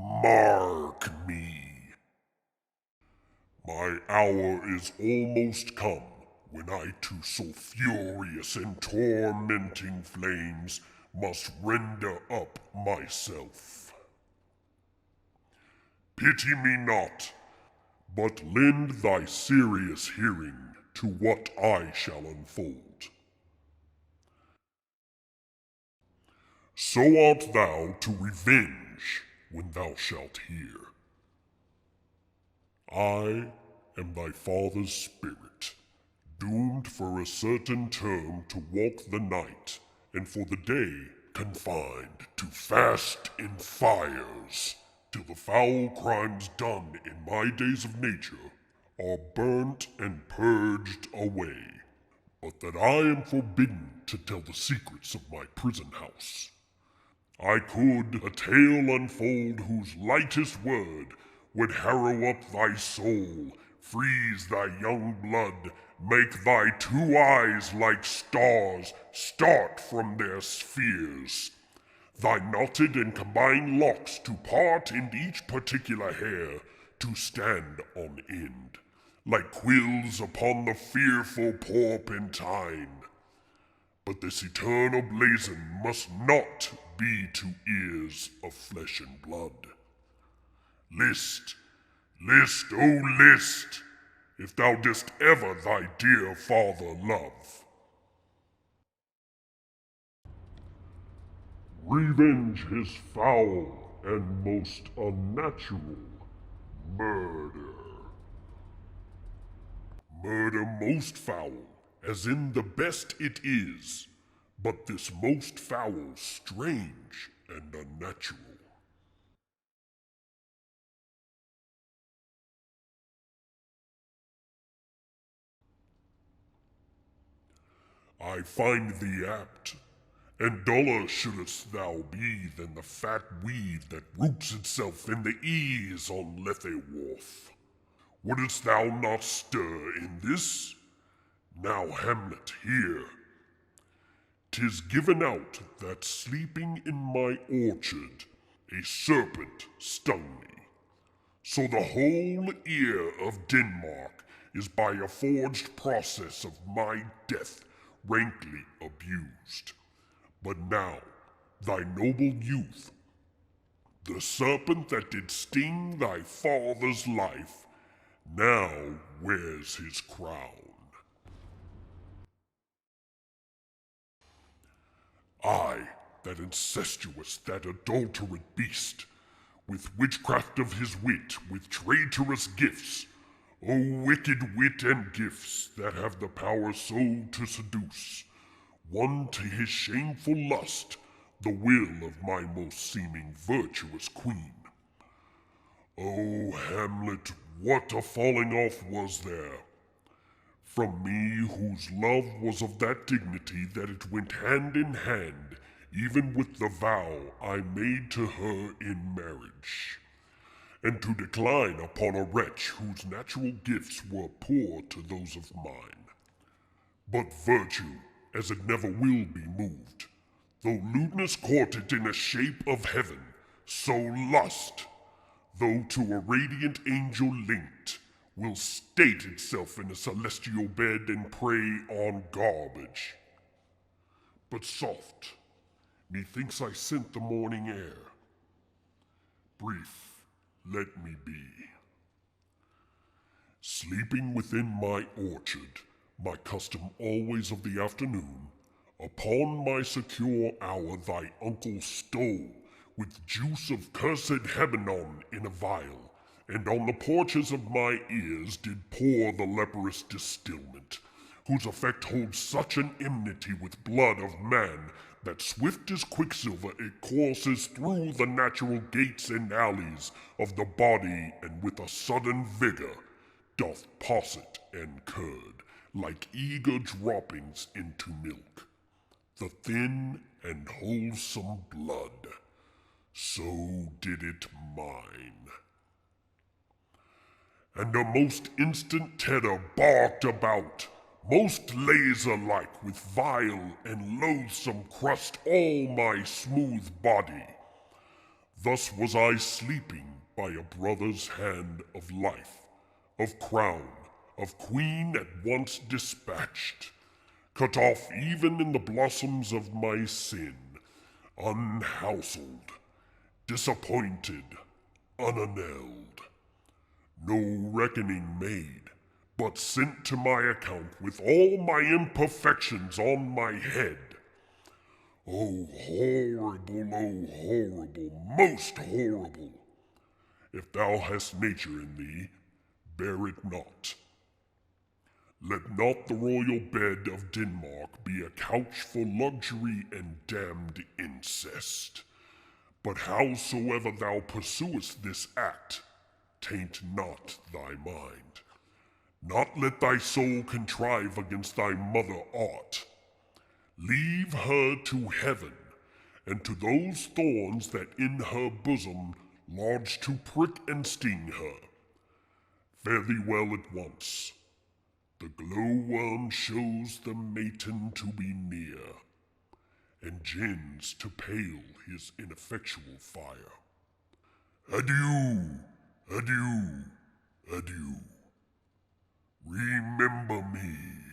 Mark me. My hour is almost come, when I to so furious and tormenting flames must render up myself. Pity me not, but lend thy serious hearing to what I shall unfold. So art thou to revenge when thou shalt hear. I am thy father's spirit, doomed for a certain term to walk the night, and for the day confined to fast in fires, till the foul crimes done in my days of nature are burnt and purged away, but that I am forbidden to tell the secrets of my prison house. I could a tale unfold whose lightest word would harrow up thy soul, freeze thy young blood, make thy two eyes like stars start from their spheres, thy knotted and combined locks to part in each particular hair, to stand on end, like quills upon the fearful porpentine. But this eternal blazon must not be to ears of flesh and blood. List, list, oh list, if thou didst ever thy dear father love. Revenge his foul and most unnatural murder. Murder most foul, as in the best it is, but this most foul strange and unnatural. I find thee apt, and duller shouldst thou be than the fat weed that roots itself in the ease on Lethe Wharf. Wouldst thou not stir in this? Now, Hamlet, hear. 'Tis given out that sleeping in my orchard, a serpent stung me. So the whole ear of Denmark is by a forged process of my death rankly abused. But now, thy noble youth, the serpent that did sting thy father's life, now wears his crown. I, that incestuous, that adulterate beast, with witchcraft of his wit, with traitorous gifts, O wicked wit and gifts that have the power so to seduce, won to his shameful lust the will of my most seeming virtuous queen. O Hamlet, what a falling off was there! From me whose love was of that dignity that it went hand in hand, even with the vow I made to her in marriage, and to decline upon a wretch whose natural gifts were poor to those of mine. But virtue, as it never will be moved, though lewdness court it in a shape of heaven, so lust, though to a radiant angel linked, will state itself in a celestial bed and prey on garbage. But soft, methinks I scent the morning air. Brief, let me be. Sleeping within my orchard, my custom always of the afternoon, upon my secure hour thy uncle stole, with juice of cursed Hebanon in a vial, and on the porches of my ears did pour the leprous distilment, whose effect holds such an enmity with blood of man, that swift as quicksilver it courses through the natural gates and alleys of the body, and with a sudden vigor doth posset and curd, like eager droppings into milk, the thin and wholesome blood. So did it mine. And a most instant terror barked about, most laser-like with vile and loathsome crust all my smooth body. Thus was I sleeping by a brother's hand of life, of crown, of queen at once dispatched, cut off even in the blossoms of my sin, unhouseled, disappointed, unanelled, no reckoning made, but sent to my account with all my imperfections on my head. Oh, horrible, most horrible! If thou hast nature in thee, bear it not. Let not the royal bed of Denmark be a couch for luxury and damned incest. But howsoever thou pursuest this act, taint not thy mind. Not let thy soul contrive against thy mother aught. Leave her to heaven, and to those thorns that in her bosom lodge to prick and sting her. Fare thee well at once. The glowworm shows the matin to be near, and gins to pale his ineffectual fire. Adieu, adieu, adieu. Remember me.